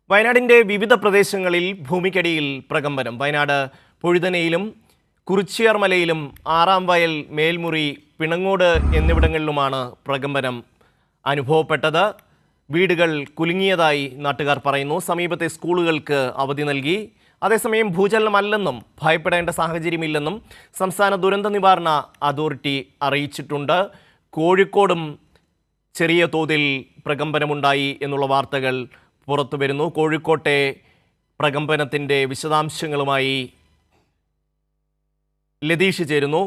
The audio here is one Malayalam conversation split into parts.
വയനാടിൻ്റെ വിവിധ പ്രദേശങ്ങളിൽ ഭൂമിക്കടിയിൽ പ്രകമ്പനം. വയനാട് പൊഴുതനയിലും കുറിച്യാർമലയിലും ആറാം വയൽ, മേൽമുറി, പിണങ്ങോട് എന്നിവിടങ്ങളിലുമാണ് പ്രകമ്പനം അനുഭവപ്പെട്ടത്. വീടുകൾ കുലുങ്ങിയതായി നാട്ടുകാർ പറയുന്നു. സമീപത്തെ സ്കൂളുകൾക്ക് അവധി നൽകി. അതേസമയം ഭൂചലനമല്ലെന്നും ഭയപ്പെടേണ്ട സാഹചര്യമില്ലെന്നും സംസ്ഥാന ദുരന്ത നിവാരണ അതോറിറ്റി അറിയിച്ചിട്ടുണ്ട്. കോഴിക്കോടും ചെറിയ തോതിൽ പ്രകമ്പനമുണ്ടായി എന്നുള്ള വാർത്തകൾ പുറത്തു വരുന്നു. കോഴിക്കോട്ടെ പ്രകമ്പനത്തിൻ്റെ വിശദാംശങ്ങളുമായി ലതീഷ് ചേരുന്നു.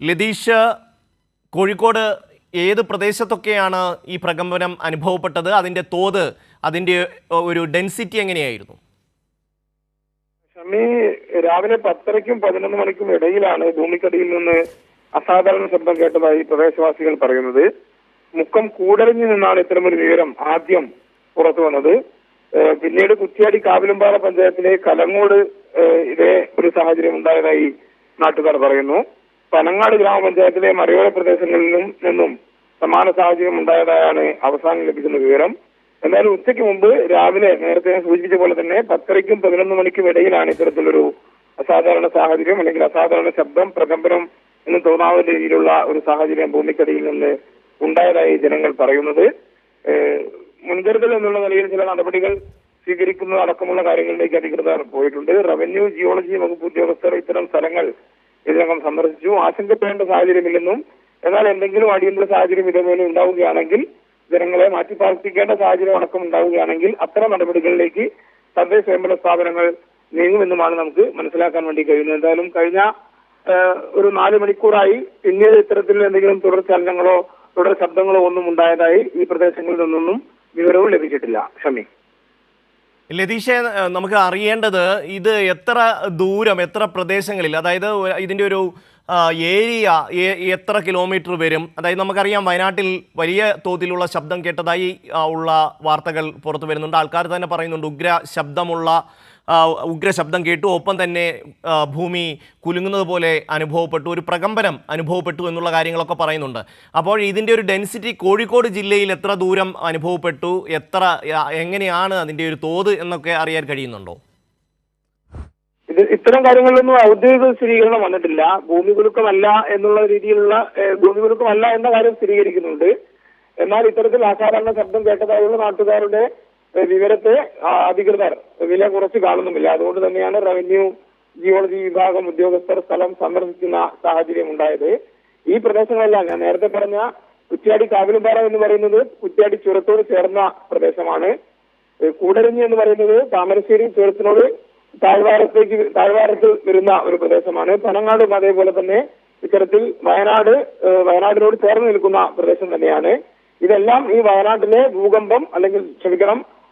ലതീഷ്, കോഴിക്കോട് ഏത് പ്രദേശത്തൊക്കെയാണ് ഈ പ്രകമ്പനം അനുഭവപ്പെട്ടത്? അതിൻ്റെ തോത്, അതിൻ്റെ ഒരു ഡെൻസിറ്റി എങ്ങനെയായിരുന്നു? ഷമി, രാവിലെ 10:30ക്കും 11 മണിക്കും ഇടയിലാണ് ഭൂമിക്കടിയിൽ നിന്ന് അസാധാരണ ശബ്ദം കേട്ടതായി പ്രദേശവാസികൾ പറയുന്നത്. മുക്കം കൂടരഞ്ഞു നിന്നാണ് ഇത്തരമൊരു വിവരം ആദ്യം പുറത്തു വന്നത്. പിന്നീട് കുറ്റ്യാടി കാവിലുംപാറ പഞ്ചായത്തിലെ കലങ്ങോട് ഇതേ ഒരു സാഹചര്യം ഉണ്ടായതായി നാട്ടുകാർ പറയുന്നു. പനങ്ങാട് ഗ്രാമപഞ്ചായത്തിലെ മലയോര പ്രദേശങ്ങളിൽ നിന്നും സമാന സാഹചര്യം ഉണ്ടായതായാണ് അവസാനം ലഭിക്കുന്ന വിവരം. എന്നാലും ഉച്ചയ്ക്ക് മുമ്പ് രാവിലെ നേരത്തെ ഞാൻ സൂചിപ്പിച്ച പോലെ തന്നെ 10:30ക്കും 11 മണിക്കും ഇടയിലാണ് ഇത്തരത്തിലൊരു അസാധാരണ സാഹചര്യം അല്ലെങ്കിൽ അസാധാരണ ശബ്ദം, പ്രകമ്പനം എന്ന് തോന്നാവുന്ന രീതിയിലുള്ള ഒരു സാഹചര്യം ഭൂമിക്കടിയിൽ നിന്ന് ഉണ്ടായതായി ജനങ്ങൾ പറയുന്നത്. മുൻകരുതൽ എന്നുള്ള നിലയിൽ ചില നടപടികൾ സ്വീകരിക്കുന്നത് അടക്കമുള്ള കാര്യങ്ങളിലേക്ക് അധികൃതർ പോയിട്ടുണ്ട്. റവന്യൂ, ജിയോളജി വകുപ്പ് ഉദ്യോഗസ്ഥർ ഇത്തരം സ്ഥലങ്ങൾ ഇതിനകം സന്ദർശിച്ചു. ആശങ്കപ്പെടേണ്ട സാഹചര്യമില്ലെന്നും എന്നാൽ എന്തെങ്കിലും അടിയന്തര സാഹചര്യം ഇതേപോലെ ഉണ്ടാവുകയാണെങ്കിൽ, ജനങ്ങളെ മാറ്റിപ്പാർപ്പിക്കേണ്ട സാഹചര്യം അടക്കം ഉണ്ടാവുകയാണെങ്കിൽ അത്തരം നടപടികളിലേക്ക് തദ്ദേശ സ്വയംഭരണ സ്ഥാപനങ്ങൾ നീങ്ങുമെന്നുമാണ് നമുക്ക് മനസ്സിലാക്കാൻ വേണ്ടി കഴിയുന്നത്. എന്തായാലും കഴിഞ്ഞ ഒരു 4 മണിക്കൂറായി പിന്നീട് ഇത്തരത്തിൽ എന്തെങ്കിലും തുടർ ചലനങ്ങളോ തുടർ ശബ്ദങ്ങളോ ഒന്നും ഉണ്ടായതായി ഈ പ്രദേശങ്ങളിൽ നിന്നൊന്നും വിവരവും ലഭിച്ചിട്ടില്ല. ഷമി, ലതീഷെ, നമുക്ക് അറിയേണ്ടത് ഇത് എത്ര ദൂരം, എത്ര പ്രദേശങ്ങളിൽ, അതായത് ഇതിൻ്റെ ഒരു ഏരിയ എത്ര കിലോമീറ്റർ വരും? അതായത് നമുക്കറിയാം വയനാട്ടിൽ വലിയ തോതിലുള്ള ശബ്ദം കേട്ടതായി ഉള്ള വാർത്തകൾ പുറത്തു വരുന്നുണ്ട്. ആൾക്കാർ തന്നെ പറയുന്നുണ്ട് ഉഗ്രശബ്ദം കേട്ടു, ഒപ്പം തന്നെ ഭൂമി കുലുങ്ങുന്നത് പോലെ അനുഭവപ്പെട്ടു, ഒരു പ്രകമ്പനം അനുഭവപ്പെട്ടു എന്നുള്ള കാര്യങ്ങളൊക്കെ പറയുന്നുണ്ട്. അപ്പോൾ ഇതിൻ്റെ ഒരു ഡെൻസിറ്റി കോഴിക്കോട് ജില്ലയിൽ എത്ര ദൂരം അനുഭവപ്പെട്ടു, എങ്ങനെയാണ് അതിൻ്റെ ഒരു തോത് എന്നൊക്കെ അറിയാൻ കഴിയുന്നുണ്ടോ? ഇത്തരം കാര്യങ്ങളിലൊന്നും ഔദ്യോഗിക സ്ഥിരീകരണം വന്നിട്ടില്ല. ഭൂമികുലുക്കമല്ല എന്നുള്ള രീതിയിലുള്ള ഭൂമികുലുക്കമല്ല എന്ന കാര്യം സ്ഥിരീകരിക്കുന്നുണ്ട്. എന്നാൽ ഇത്തരത്തിൽ അസാധാരണ ശബ്ദം കേട്ടതായുള്ള നാട്ടുകാരുടെ വിവരത്തെ അധികൃതർ വില കുറച്ച് കാണുന്നുമില്ല. അതുകൊണ്ട് തന്നെയാണ് റവന്യൂ, ജിയോളജി വിഭാഗം ഉദ്യോഗസ്ഥർ സ്ഥലം സന്ദർശിക്കുന്ന സാഹചര്യം ഉണ്ടായത്. ഈ പ്രദേശങ്ങളെല്ലാം ഞാൻ നേരത്തെ പറഞ്ഞ കുറ്റ്യാടി കാവിലുംപാറ എന്ന് പറയുന്നത് കുറ്റ്യാടി ചുരത്തോട് ചേർന്ന പ്രദേശമാണ്. കൂടരഞ്ഞി എന്ന് പറയുന്നത് താമരശ്ശേരി ചുരത്തിനോട് താഴ്വാരത്ത് വരുന്ന ഒരു പ്രദേശമാണ്. പനങ്ങാടും അതേപോലെ തന്നെ ഇത്തരത്തിൽ വയനാടിനോട് ചേർന്ന് നിൽക്കുന്ന പ്രദേശം തന്നെയാണ്. ഇതെല്ലാം ഈ വയനാട്ടിലെ ഭൂകമ്പം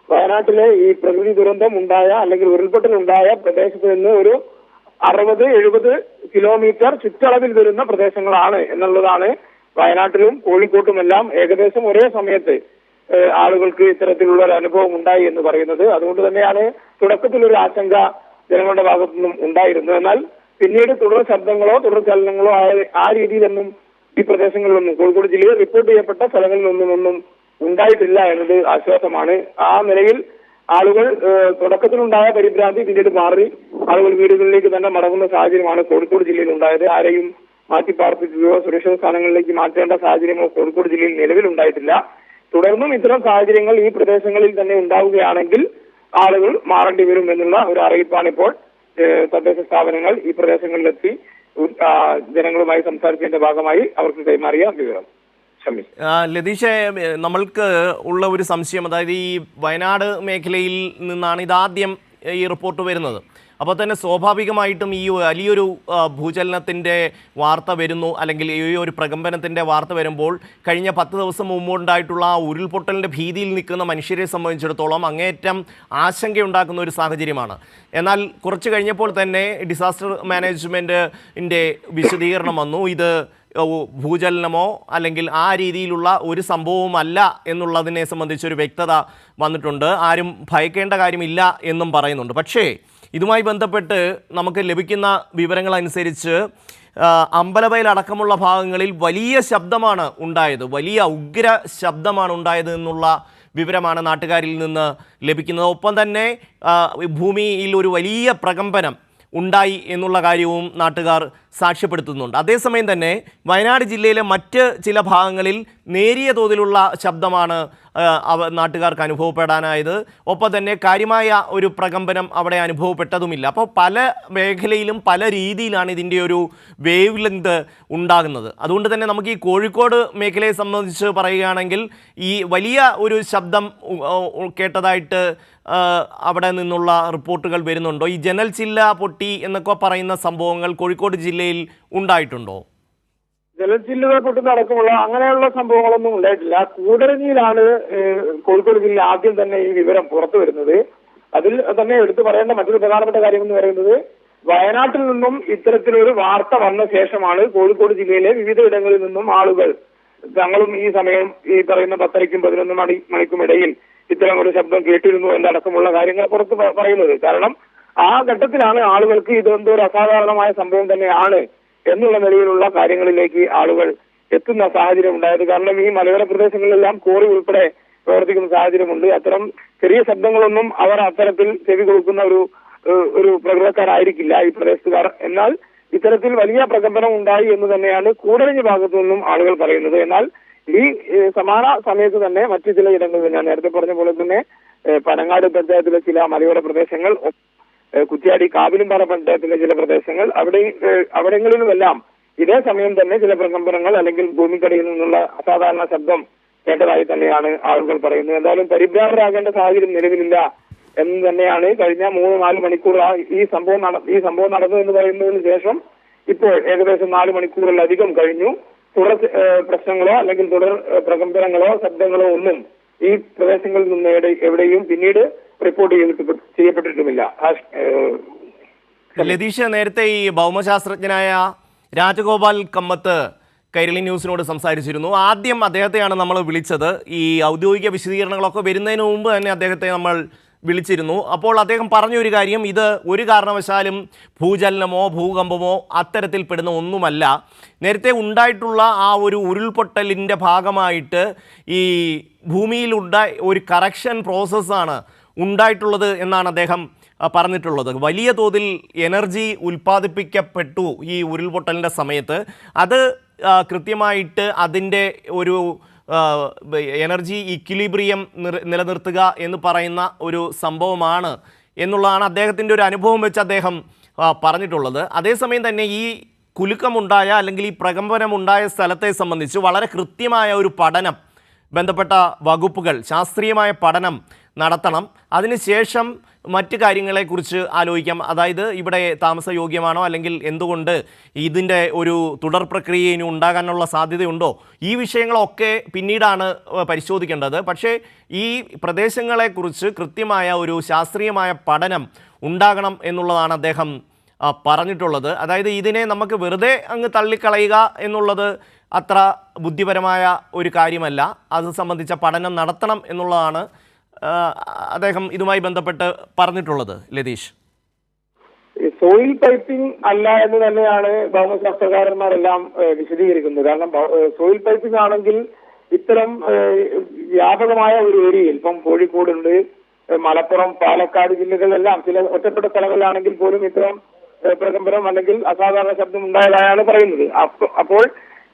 വയനാട്ടിലെ ഈ പ്രകൃതി ദുരന്തം ഉണ്ടായ അല്ലെങ്കിൽ ഉരുൾപൊട്ടൽ ഉണ്ടായ പ്രദേശത്ത് നിന്ന് ഒരു 60-70 കിലോമീറ്റർ ചുറ്റളവിൽ വരുന്ന പ്രദേശങ്ങളാണ് എന്നുള്ളതാണ്. വയനാട്ടിലും കോഴിക്കോട്ടുമെല്ലാം ഏകദേശം ഒരേ സമയത്ത് ആളുകൾക്ക് ഇത്തരത്തിലുള്ള ഒരു അനുഭവം ഉണ്ടായി എന്ന് പറയുന്നത്. അതുകൊണ്ട് തന്നെയാണ് തുടക്കത്തിലൊരു ആശങ്ക ജനങ്ങളുടെ ഭാഗത്തുനിന്നും ഉണ്ടായിരുന്നു. എന്നാൽ പിന്നീട് തുടർ ശബ്ദങ്ങളോ തുടർ ചലനങ്ങളോ ആ രീതിയിലൊന്നും ഈ പ്രദേശങ്ങളിലൊന്നും കോഴിക്കോട് ജില്ലയിൽ റിപ്പോർട്ട് ചെയ്യപ്പെട്ട സ്ഥലങ്ങളിലൊന്നും ഉണ്ടായിട്ടില്ല എന്നത് ആശ്വാസമാണ്. ആ നിലയിൽ ആളുകൾ തുടക്കത്തിലുണ്ടായ പരിഭ്രാന്തി പിന്നീട് മാറി ആളുകൾ വീടുകളിലേക്ക് തന്നെ മടങ്ങുന്ന സാഹചര്യമാണ് കോഴിക്കോട് ജില്ലയിൽ ഉണ്ടായത്. ആരെയും മാറ്റിപ്പാർപ്പിക്കുകയോ സുരക്ഷിത സ്ഥാനങ്ങളിലേക്ക് മാറ്റേണ്ട സാഹചര്യമോ കോഴിക്കോട് ജില്ലയിൽ നിലവിലുണ്ടായിട്ടില്ല. തുടർന്നും ഇത്തരം സാഹചര്യങ്ങൾ ഈ പ്രദേശങ്ങളിൽ തന്നെ ഉണ്ടാവുകയാണെങ്കിൽ ആളുകൾ മാറേണ്ടി വരും എന്നുള്ള ഒരു അറിയിപ്പാണ് ഇപ്പോൾ തദ്ദേശ സ്ഥാപനങ്ങൾ ഈ പ്രദേശങ്ങളിലെത്തി ജനങ്ങളുമായി സംസാരിച്ചതിന്റെ ഭാഗമായി അവർക്ക് കൈമാറിയ വിവരം. ലതീഷെ, നമ്മൾക്ക് ഉള്ള ഒരു സംശയം, അതായത് ഈ വയനാട് മേഖലയിൽ നിന്നാണ് ഇതാദ്യം ഈ റിപ്പോർട്ട് വരുന്നത്. അപ്പോൾ തന്നെ സ്വാഭാവികമായിട്ടും ഈ വലിയൊരു ഭൂചലനത്തിൻ്റെ വാർത്ത വരുന്നു, അല്ലെങ്കിൽ ഈ ഒരു പ്രകമ്പനത്തിൻ്റെ വാർത്ത വരുമ്പോൾ കഴിഞ്ഞ 10 ദിവസം മുമ്പുണ്ടായിട്ടുള്ള ആ ഉരുൾപൊട്ടലിൻ്റെ ഭീതിയിൽ നിൽക്കുന്ന മനുഷ്യരെ സംബന്ധിച്ചിടത്തോളം അങ്ങേയറ്റം ആശങ്കയുണ്ടാക്കുന്ന ഒരു സാഹചര്യമാണ്. എന്നാൽ കുറച്ച് കഴിഞ്ഞപ്പോൾ തന്നെ ഡിസാസ്റ്റർ മാനേജ്മെൻറ്റിൻ്റെ വിശദീകരണം വന്നു. ഇത് ഭൂചലനമോ അല്ലെങ്കിൽ ആ രീതിയിലുള്ള ഒരു സംഭവവുമല്ല എന്നുള്ളതിനെ സംബന്ധിച്ചൊരു വ്യക്തത വന്നിട്ടുണ്ട്. ആരും ഭയക്കേണ്ട കാര്യമില്ല എന്നും പറയുന്നുണ്ട്. പക്ഷേ ഇതുമായി ബന്ധപ്പെട്ട് നമുക്ക് ലഭിക്കുന്ന വിവരങ്ങളനുസരിച്ച് അമ്പലവയൽ അടക്കമുള്ള ഭാഗങ്ങളിൽ വലിയ ശബ്ദമാണ് ഉണ്ടായത്, വലിയ ഉഗ്ര ശബ്ദമാണ് ഉണ്ടായത് എന്നുള്ള വിവരമാണ് നാട്ടുകാരിൽ നിന്ന് ലഭിക്കുന്നത്. ഒപ്പം തന്നെ ഭൂമിയിൽ ഒരു വലിയ പ്രകമ്പനം ഉണ്ടായി എന്നുള്ള കാര്യവും നാട്ടുകാർ സാക്ഷ്യപ്പെടുത്തുന്നുണ്ട്. അതേസമയം തന്നെ വയനാട് ജില്ലയിലെ മറ്റ് ചില ഭാഗങ്ങളിൽ നേരിയ തോതിലുള്ള ശബ്ദമാണ് നാട്ടുകാർക്ക് അനുഭവപ്പെടാനായത്. ഒപ്പം തന്നെ കാര്യമായ ഒരു പ്രകമ്പനം അവിടെ അനുഭവപ്പെട്ടതുമില്ല. അപ്പോൾ പല മേഖലയിലും പല രീതിയിലാണ് ഇതിൻ്റെ ഒരു വേവ് ലെങ്ത് ഉണ്ടാകുന്നത്. അതുകൊണ്ട് തന്നെ നമുക്ക് ഈ കോഴിക്കോട് മേഖലയെ സംബന്ധിച്ച് പറയുകയാണെങ്കിൽ ഈ വലിയ ഒരു ശബ്ദം കേട്ടതായിട്ട് അവിടെ നിന്നുള്ള റിപ്പോർട്ടുകൾ വരുന്നുണ്ടോ? ഈ ജനൽ ചില്ല പൊട്ടി എന്നൊക്കെ പറയുന്ന സംഭവങ്ങൾ കോഴിക്കോട് ജില്ലയിൽ ഉണ്ടായിട്ടുണ്ടോ? ജലച്ചില്ലുകൾ പൊട്ടുന്നടക്കമുള്ള അങ്ങനെയുള്ള സംഭവങ്ങളൊന്നും ഉണ്ടായിട്ടില്ല. കൂടരഞ്ഞിയിലാണ് കോഴിക്കോട് ജില്ല ആദ്യം തന്നെ ഈ വിവരം പുറത്തു വരുന്നത്. അതിൽ തന്നെ എടുത്തു പറയേണ്ട മറ്റൊരു പ്രധാനപ്പെട്ട കാര്യം എന്ന് പറയുന്നത്, വയനാട്ടിൽ നിന്നും ഇത്തരത്തിലൊരു വാർത്ത വന്ന ശേഷമാണ് കോഴിക്കോട് ജില്ലയിലെ വിവിധ ഇടങ്ങളിൽ നിന്നും ആളുകൾ തങ്ങളും ഈ സമയം ഈ പറയുന്ന 10:30ക്കും 11 മണിക്കും ഇടയിൽ ഇത്തരം ഒരു ശബ്ദം കേട്ടിരുന്നു എന്നടക്കമുള്ള കാര്യങ്ങൾ പുറത്ത് പറയുന്നത്. കാരണം ആ ഘട്ടത്തിലാണ് ആളുകൾക്ക് ഇതെന്തോ ഒരു അസാധാരണമായ സംഭവം തന്നെയാണ് എന്നുള്ള നിലയിലുള്ള കാര്യങ്ങളിലേക്ക് ആളുകൾ എത്തുന്ന സാഹചര്യം ഉണ്ടായത്. കാരണം ഈ മലയോര പ്രദേശങ്ങളിലെല്ലാം കോറി ഉൾപ്പെടെ പ്രവർത്തിക്കുന്ന സാഹചര്യമുണ്ട്. അത്തരം ചെറിയ ശബ്ദങ്ങളൊന്നും അവർ അത്തരത്തിൽ ചെവി കൊടുക്കുന്ന ഒരു പ്രകൃതക്കാരായിരിക്കില്ല ഈ പ്രദേശത്തുകാർ. എന്നാൽ ഇത്തരത്തിൽ വലിയ പ്രകമ്പനം ഉണ്ടായി എന്ന് തന്നെയാണ് കൂടരഞ്ഞി ഭാഗത്തു നിന്നും ആളുകൾ പറയുന്നത്. എന്നാൽ ഈ സമാന സമയത്ത് തന്നെ മറ്റു ചില ഇടങ്ങളിൽ ഞാൻ നേരത്തെ പറഞ്ഞ പോലെ തന്നെ പനങ്ങാട് പഞ്ചായത്തിലെ ചില മലയോര പ്രദേശങ്ങൾ, കുറ്റ്യാടി കാവിലുംപാറ പഞ്ചായത്തിലെ ചില പ്രദേശങ്ങൾ, അവിടങ്ങളിലുമെല്ലാം ഇതേ സമയം തന്നെ ചില പ്രകമ്പനങ്ങൾ അല്ലെങ്കിൽ ഭൂമിക്കടിയിൽ നിന്നുള്ള അസാധാരണ ശബ്ദം കേട്ടതായി തന്നെയാണ് ആളുകൾ പറയുന്നത്. എന്തായാലും പരിഭ്രാന്തരാകേണ്ട സാഹചര്യം നിലവിലില്ല എന്ന് തന്നെയാണ് കഴിഞ്ഞ 3-4 മണിക്കൂർ ഈ സംഭവം നടന്നു എന്ന് പറയുന്നതിന് ശേഷം ഇപ്പോൾ ഏകദേശം 4 മണിക്കൂറിലധികം കഴിഞ്ഞു. തുടർ പ്രശ്നങ്ങളോ അല്ലെങ്കിൽ തുടർ പ്രകമ്പനങ്ങളോ ശബ്ദങ്ങളോ ഒന്നും ഈ പ്രദേശങ്ങളിൽ നിന്ന് എവിടെയും പിന്നീട് റിപ്പോർട്ട് ചെയ്യപ്പെട്ടിട്ടുമില്ല. ലതീഷ്, നേരത്തെ ഈ ഭൗമശാസ്ത്രജ്ഞനായ രാജഗോപാൽ കമ്മത്ത് കൈരളി ന്യൂസിനോട് സംസാരിച്ചിരുന്നു. ആദ്യം അദ്ദേഹത്തെയാണ് നമ്മൾ വിളിച്ചത്. ഈ ഔദ്യോഗിക വിശദീകരണങ്ങളൊക്കെ വരുന്നതിന് മുമ്പ് തന്നെ അദ്ദേഹത്തെ നമ്മൾ വിളിച്ചിരുന്നു. അപ്പോൾ അദ്ദേഹം പറഞ്ഞൊരു കാര്യം, ഇത് ഒരു കാരണവശാലും ഭൂചലനമോ ഭൂകമ്പമോ അത്തരത്തിൽപ്പെടുന്ന ഒന്നുമല്ല. നേരത്തെ ഉണ്ടായിട്ടുള്ള ആ ഒരു ഉരുൾപൊട്ടലിൻ്റെ ഭാഗമായിട്ട് ഈ ഭൂമിയിലുണ്ടായ ഒരു കറക്ഷൻ പ്രോസസ്സാണ് ഉണ്ടായിട്ടുള്ളത് എന്നാണ് അദ്ദേഹം പറഞ്ഞിട്ടുള്ളത്. വലിയ തോതിൽ എനർജി ഉൽപ്പാദിപ്പിക്കപ്പെട്ടു ഈ ഉരുൾപൊട്ടലിൻ്റെ സമയത്ത്. അത് കൃത്യമായിട്ട് അതിൻ്റെ ഒരു എനർജി ഇക്വിലിബ്രിയം നിലനിർത്തുക എന്ന് പറയുന്ന ഒരു സംഭവമാണ് എന്നുള്ളതാണ് അദ്ദേഹത്തിൻ്റെ ഒരു അനുഭവം വെച്ച് അദ്ദേഹം പറഞ്ഞിട്ടുള്ളത്. അതേസമയം തന്നെ ഈ കുലുക്കമുണ്ടായ അല്ലെങ്കിൽ ഈ പ്രകമ്പനമുണ്ടായ സ്ഥലത്തെ സംബന്ധിച്ച് വളരെ കൃത്യമായ ഒരു പഠനം ബന്ധപ്പെട്ട വകുപ്പുകൾ ശാസ്ത്രീയമായ പഠനം നടത്തണം. അതിനുശേഷം മറ്റ് കാര്യങ്ങളെക്കുറിച്ച് ആലോചിക്കാം. അതായത് ഇവിടെ താമസയോഗ്യമാണോ, അല്ലെങ്കിൽ എന്തുകൊണ്ട് ഇതിൻ്റെ ഒരു തുടർ പ്രക്രിയ ഇനി ഉണ്ടാകാനുള്ള സാധ്യതയുണ്ടോ, ഈ വിഷയങ്ങളൊക്കെ പിന്നീടാണ് പരിശോധിക്കേണ്ടത്. പക്ഷേ ഈ പ്രദേശങ്ങളെക്കുറിച്ച് കൃത്യമായ ഒരു ശാസ്ത്രീയമായ പഠനം ഉണ്ടാകണം എന്നുള്ളതാണ് അദ്ദേഹം പറഞ്ഞിട്ടുള്ളത്. അതായത് ഇതിനെ നമുക്ക് വെറുതെ അങ്ങ് തള്ളിക്കളയുക എന്നുള്ളത് അത്ര ബുദ്ധിപരമായ ഒരു കാര്യമല്ല. അത് സംബന്ധിച്ച പഠനം നടത്തണം എന്നുള്ളതാണ് അദ്ദേഹം ഇതുമായി ബന്ധപ്പെട്ട് പറഞ്ഞിട്ടുള്ളത്. ലതീഷ്, സോയിൽ പൈപ്പിംഗ് അല്ല എന്ന് തന്നെയാണ് ഭൗമശാസ്ത്രകാരന്മാരെല്ലാം വിശദീകരിക്കുന്നത്. കാരണം സോയിൽ പൈപ്പിംഗ് ആണെങ്കിൽ ഇത്തരം വ്യാപകമായ ഒരു ഏരിയയിൽ, ഇപ്പം കോഴിക്കോടുണ്ട്, മലപ്പുറം, പാലക്കാട് ജില്ലകളിലെല്ലാം ചില ഒറ്റപ്പെട്ട സ്ഥലങ്ങളിലാണെങ്കിൽ പോലും ഇത്തരം പ്രകമ്പനം അല്ലെങ്കിൽ അസാധാരണ ശബ്ദം ഉണ്ടായതായാണ് പറയുന്നത്. അപ്പോൾ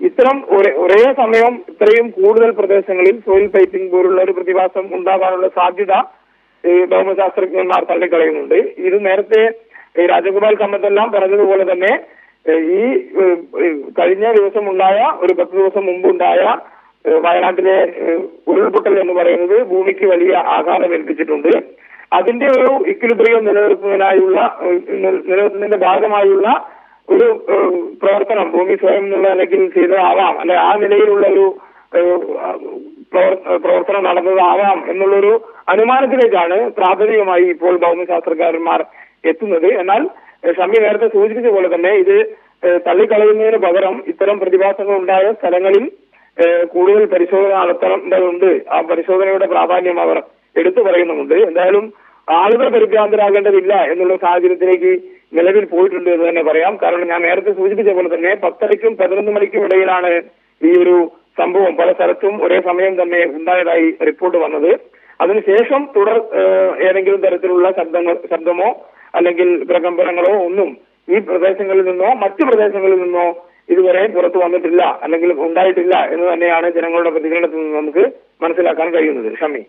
ഇത്തരം ഒരേ സമയം ഇത്രയും കൂടുതൽ പ്രദേശങ്ങളിൽ സോയിൽ പൈപ്പിംഗ് പോലുള്ള ഒരു പ്രതിഭാസം ഉണ്ടാകാനുള്ള സാധ്യത ഭൗമശാസ്ത്രജ്ഞന്മാർ തള്ളിക്കളയുന്നുണ്ട്. ഇത് നേരത്തെ രാജഗോപാൽ കമ്മത്തെല്ലാം പറഞ്ഞതുപോലെ തന്നെ ഈ കഴിഞ്ഞ ദിവസം ഉണ്ടായ ഒരു 10 ദിവസം മുമ്പുണ്ടായ വയനാട്ടിലെ ഉരുൾപൊട്ടൽ എന്ന് പറയുന്നത് ഭൂമിക്ക് വലിയ ആഘാതം ഏൽപ്പിച്ചിട്ടുണ്ട്. അതിന്റെ ഒരു ഇക്വിലിബ്രിയം നിലനിർത്തുന്നതിന്റെ ഭാഗമായുള്ള ഒരു പ്രവർത്തനം ഭൂമി സ്വയം എന്നുള്ള നിലയ്ക്ക് ചെയ്തതാവാം, അല്ലെ ആ നിലയിലുള്ള ഒരു പ്രവർത്തനം നടന്നതാവാം എന്നുള്ളൊരു അനുമാനത്തിലേക്കാണ് പ്രാഥമികമായി ഇപ്പോൾ ഭൗമശാസ്ത്രകാരന്മാർ എത്തുന്നത്. എന്നാൽ ഷമി നേരത്തെ സൂചിപ്പിച്ച പോലെ തന്നെ ഇത് തള്ളിക്കളയുന്നതിന് പകരം ഇത്തരം പ്രതിഭാസങ്ങൾ ഉണ്ടായ സ്ഥലങ്ങളിൽ കൂടുതൽ പരിശോധന നടത്തേണ്ടതുണ്ട്. ആ പരിശോധനയുടെ പ്രാധാന്യം അവർ എടുത്തു പറയുന്നുമുണ്ട്. എന്തായാലും ആളുകൾ പരിഭ്രാന്തരാകേണ്ടതില്ല എന്നുള്ള സാഹചര്യത്തിലേക്ക് നിലവിൽ പോയിട്ടുണ്ട് എന്ന് തന്നെ പറയാം. കാരണം ഞാൻ നേരത്തെ സൂചിപ്പിച്ച പോലെ തന്നെ 10:30ക്കും 11 മണിക്കും ഇടയിലാണ് ഈ ഒരു സംഭവം പല സ്ഥലത്തും ഒരേ സമയം തന്നെ ഉണ്ടായതായി റിപ്പോർട്ട് വന്നത്. അതിനുശേഷം തുടർ ഏതെങ്കിലും തരത്തിലുള്ള ശബ്ദമോ അല്ലെങ്കിൽ പ്രകമ്പനങ്ങളോ ഒന്നും ഈ പ്രദേശങ്ങളിൽ നിന്നോ മറ്റു പ്രദേശങ്ങളിൽ നിന്നോ ഇതുവരെ പുറത്തു വന്നിട്ടില്ല അല്ലെങ്കിൽ ഉണ്ടായിട്ടില്ല എന്ന് തന്നെയാണ് ജനങ്ങളുടെ പ്രതികരണത്തിൽ നിന്ന് നമുക്ക് മനസ്സിലാക്കാൻ കഴിയുന്നത്. ഷമി.